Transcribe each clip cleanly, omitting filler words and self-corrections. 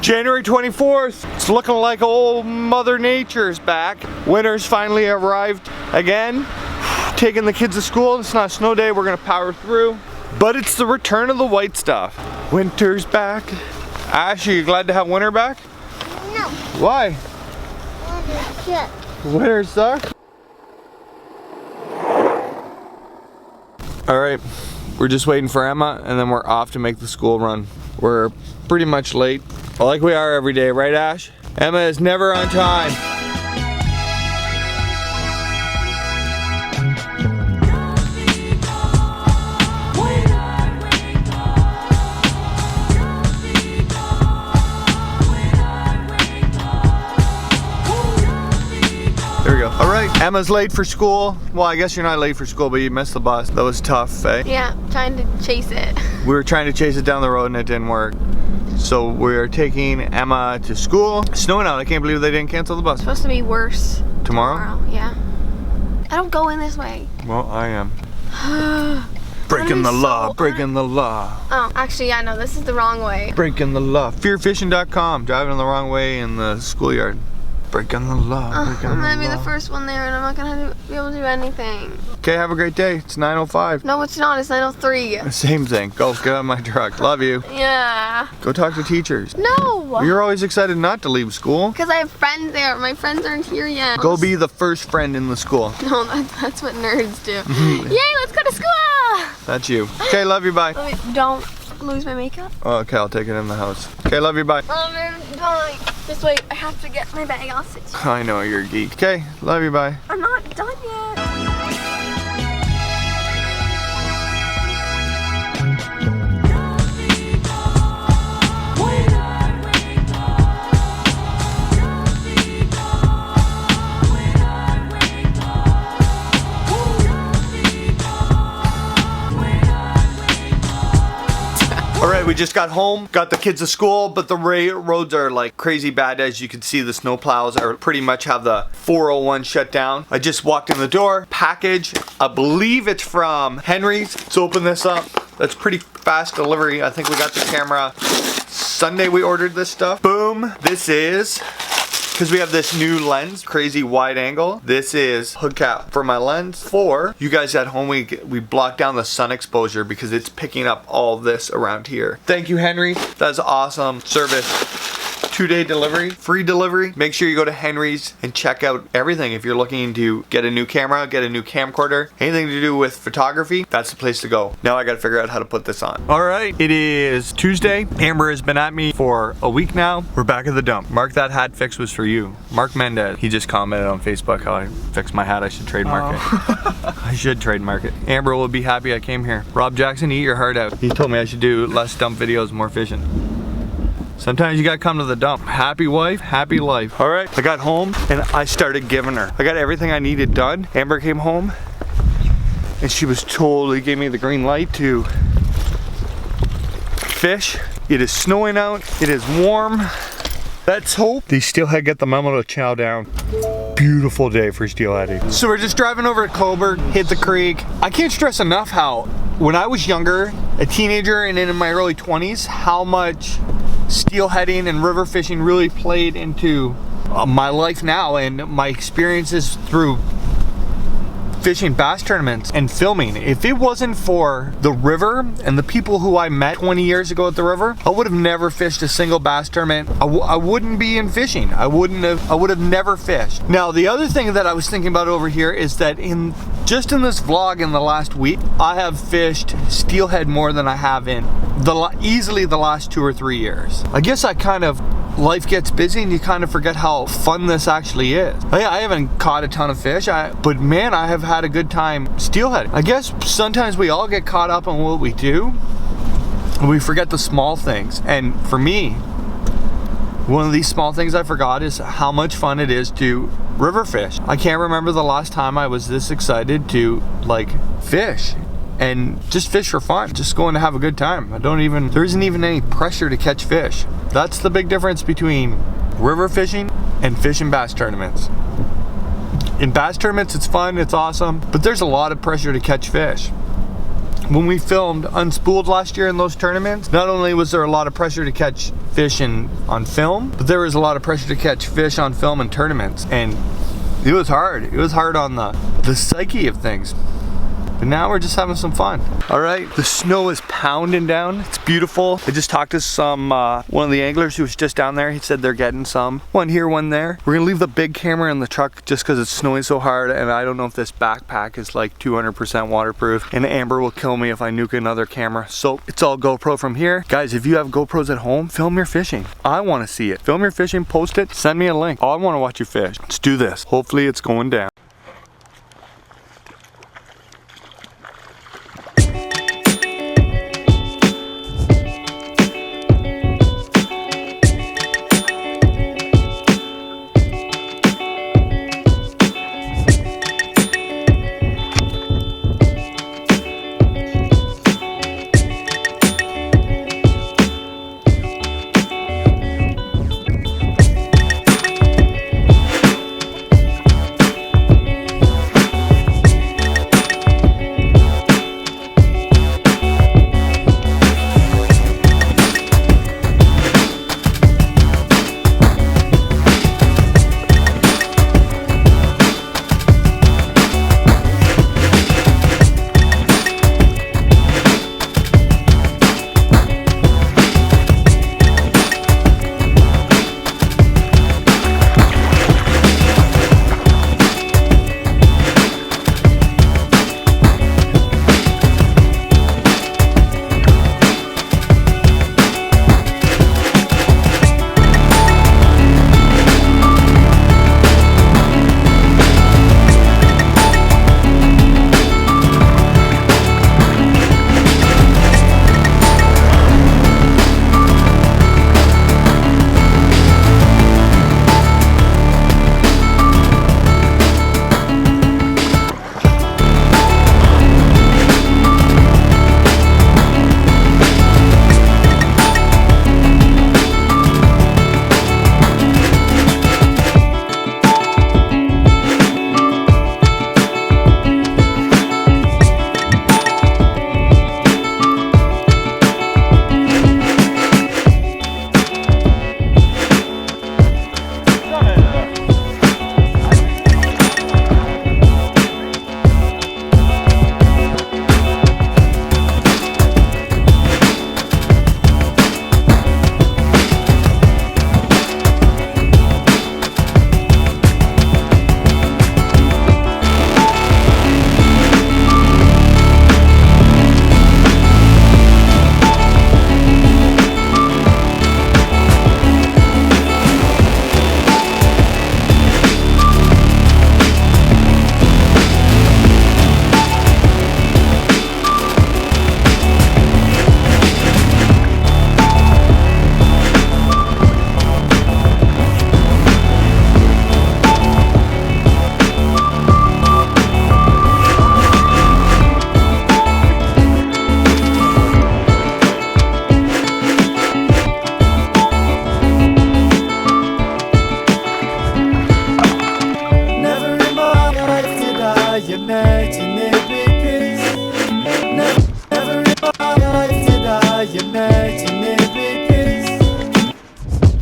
January 24th. It's looking like old Mother Nature's back. Winter's finally arrived again. Taking the kids to school. It's not a snow day. We're gonna power through. But it's the return of the white stuff. Winter's back. Ash, are you glad to have winter back? No. Why? Winter sucks. Winter sucks? Alright, we're just waiting for Emma and then we're off to make the school run. We're pretty much late, like we are every day, right Ash? Emma is never on time. There we go. All right, Emma's late for school. Well, I guess you're not late for school, but you missed the bus. That was tough, eh? Yeah, trying to chase it. We were trying to chase it down the road and it didn't work. So we're taking Emma to school. It's snowing out. I can't believe they didn't cancel the bus. It's supposed to be worse. Tomorrow? Yeah. I don't go in this way. Well, I am. Breaking the law, breaking the law. Oh, actually, yeah, no, this is the wrong way. Breaking the law. FearFishing.com. Driving the wrong way in the schoolyard. Breaking the law, breaking the law. I'm gonna be the first one there and I'm not gonna be able to do anything. Okay, have a great day. It's 9:05. No, it's not. It's 9:03. Same thing. Go, get out of my truck. Love you. Yeah. Go talk to teachers. No! You're always excited not to leave school. Because I have friends there. My friends aren't here yet. Go be the first friend in the school. No, that's what nerds do. Yay, let's go to school! That's you. Okay, love you, bye. Wait, don't lose my makeup. Oh, okay, I'll take it in the house. Okay, love you, bye. Bye. Just wait, I have to get my bag. I'll sit. I know, you're a geek. Okay, love you, bye. I'm not done yet. Alright, we just got home, got the kids to school, but the roads are like crazy bad. As you can see, the snow plows are pretty much have the 401 shut down. I just walked in the door, package, I believe it's from Henry's. Let's open this up. That's pretty fast delivery. I think we got the camera Sunday we ordered this stuff. Boom, this is, because we have this new lens, crazy wide angle. This is hood cap for my lens. For you guys at home, we block down the sun exposure because it's picking up all this around here. Thank you, Henry. That's awesome service. 2-day delivery, free delivery. Make sure you go to Henry's and check out everything. If you're looking to get a new camera, get a new camcorder, anything to do with photography, that's the place to go. Now I gotta figure out how to put this on. All right, it is Tuesday. Amber has been at me for a week now. We're back at the dump. Mark, that hat fix was for you. Mark Mendez, he just commented on Facebook how I fixed my hat. I should trademark it. I should trademark it. Amber will be happy I came here. Rob Jackson, eat your heart out. He told me I should do less dump videos, more fishing. Sometimes you gotta come to the dump. Happy wife, happy life. All right, I got home and I started giving her. I got everything I needed done. Amber came home and she was totally gave me the green light to fish. It is snowing out, it is warm. Let's hope these steelhead get the memo to chow down. Beautiful day for steelheading. So we're just driving over to Coburg, hit the creek. I can't stress enough how, when I was younger, a teenager and in my early 20s, how much steelheading and river fishing really played into my life now and my experiences through fishing bass tournaments and filming. If it wasn't for the river and the people who I met 20 years ago at the river, I would have never fished a single bass tournament. I wouldn't be in fishing. I would have never fished. Now, the other thing that I was thinking about over here is that just in this vlog in the last week, I have fished steelhead more than I have in easily the last 2 or 3 years. I guess life gets busy and you kind of forget how fun this actually is. I haven't caught a ton of fish, but man, I have had a good time steelhead. I guess sometimes we all get caught up on what we do and we forget the small things. And for me, one of these small things I forgot is how much fun it is to river fish. I can't remember the last time I was this excited to fish and just fish for fun, just going to have a good time. There isn't even any pressure to catch fish. That's the big difference between river fishing and fishing bass tournaments. In bass tournaments, it's fun, it's awesome, but there's a lot of pressure to catch fish. When we filmed Unspooled last year in those tournaments, not only was there a lot of pressure to catch fish on film, but there was a lot of pressure to catch fish on film in tournaments. And it was hard. It was hard on the psyche of things. But now we're just having some fun. All right, the snow is pounding down. It's beautiful. I just talked to one of the anglers who was just down there. He said they're getting some. One here, one there. We're gonna leave the big camera in the truck just because it's snowing so hard, and I don't know if this backpack is like 200% waterproof, and Amber will kill me if I nuke another camera. So it's all GoPro from here. Guys, if you have GoPros at home, film your fishing. I wanna see it. Film your fishing, post it, send me a link. I wanna watch you fish. Let's do this. Hopefully it's going down.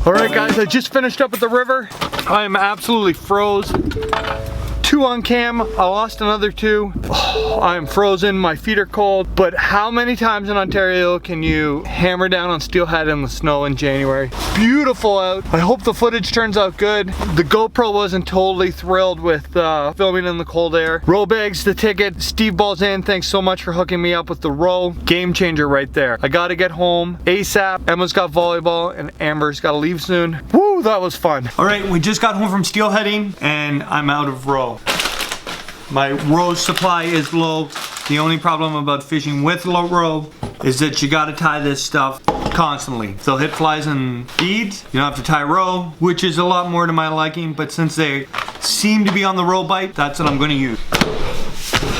Alright guys, I just finished up at the river. I am absolutely froze. 2 on cam, I lost another 2. Oh, I am frozen, my feet are cold. But how many times in Ontario can you hammer down on steelhead in the snow in January? Beautiful out. I hope the footage turns out good. The GoPro wasn't totally thrilled with filming in the cold air. Row bags, the ticket, Steve Balls in, thanks so much for hooking me up with the row. Game changer right there. I gotta get home ASAP. Emma's got volleyball and Amber's gotta leave soon. Woo, that was fun. Alright, we just got home from steelheading and I'm out of row. My row supply is low. The only problem about fishing with low row is that you gotta tie this stuff constantly. They'll hit flies and beads. You don't have to tie row, which is a lot more to my liking, but since they seem to be on the row bite, that's what I'm gonna use.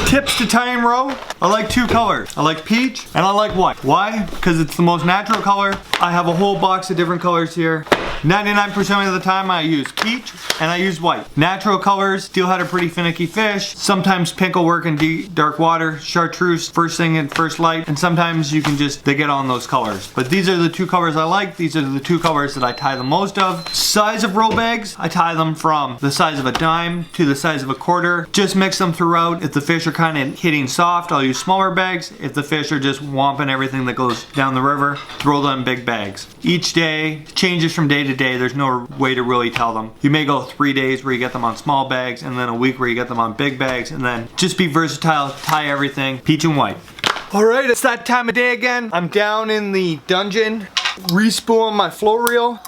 Tips to tying row, I like 2 colors. I like peach and I like white. Why? Because it's the most natural color. I have a whole box of different colors here. 99% of the time I use peach and I use white. Natural colors, steelhead are pretty finicky fish. Sometimes pink will work in deep, dark water. Chartreuse, first thing in first light. And sometimes you can just, they get on those colors. But these are the two colors I like. These are the two colors that I tie the most of. Size of roll bags, I tie them from the size of a dime to the size of a quarter. Just mix them throughout. If the fish are kind of hitting soft, I'll use smaller bags. If the fish are just whomping everything that goes down the river, throw them in big bags. Each day changes from day to day. There's no way to really tell them. You may go 3 days where you get them on small bags, and then a week where you get them on big bags, and then just be versatile, tie everything, peach and white. All right, it's that time of day again. I'm down in the dungeon, respooling my float reel.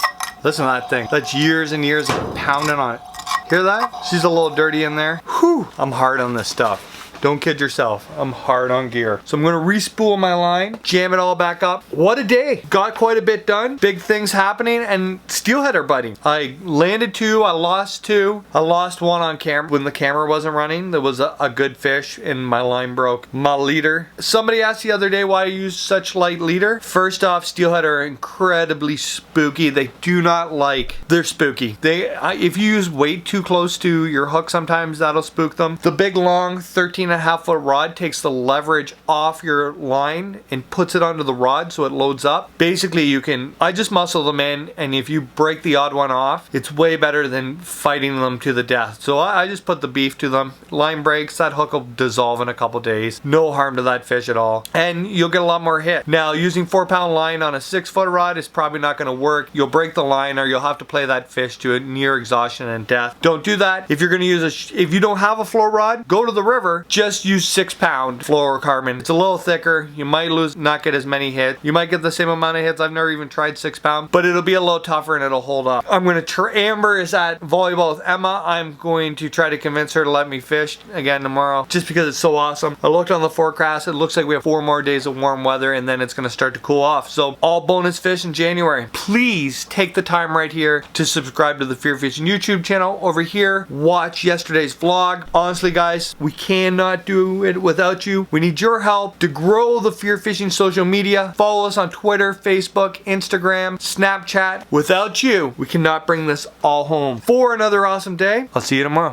Listen to that thing. That's years and years of pounding on it. Hear that? She's a little dirty in there. Whew, I'm hard on this stuff. Don't kid yourself, I'm hard on gear. So I'm gonna respool my line, jam it all back up. What a day. Got quite a bit done. Big things happening, and steelhead are biting. I landed 2, I lost 2. I lost 1 on camera when the camera wasn't running. There was a good fish and my line broke. My leader. Somebody asked the other day why I use such light leader. First off, steelhead are incredibly spooky. They do not like, they're spooky. If you use weight too close to your hook, sometimes that'll spook them. The big long 13.5 foot rod takes the leverage off your line and puts it onto the rod so it loads up. Basically I just muscle them in, and if you break the odd one off, it's way better than fighting them to the death. So I just put the beef to them. Line breaks, that hook will dissolve in a couple days. No harm to that fish at all. And you'll get a lot more hit. Now, using 4-pound line on a 6-foot rod is probably not gonna work. You'll break the line, or you'll have to play that fish to a near exhaustion and death. Don't do that. If you're gonna use if you don't have a float rod, go to the river. Just use 6-pound fluorocarbon. It's a little thicker. You might not get as many hits. You might get the same amount of hits. I've never even tried 6-pound, but it'll be a little tougher and it'll hold up. I'm gonna Amber is at volleyball with Emma. I'm going to try to convince her to let me fish again tomorrow, just because it's so awesome. I looked on the forecast. It looks like we have 4 more days of warm weather, and then it's gonna start to cool off. So all bonus fish in January. Please take the time right here to subscribe to the FearFishing YouTube channel. Over here, watch yesterday's vlog. Honestly, guys, we cannot do it without you. We need your help to grow the FearFishing social media. Follow us on Twitter, Facebook, Instagram, Snapchat. Without you, we cannot bring this all home. For another awesome day, I'll see you tomorrow.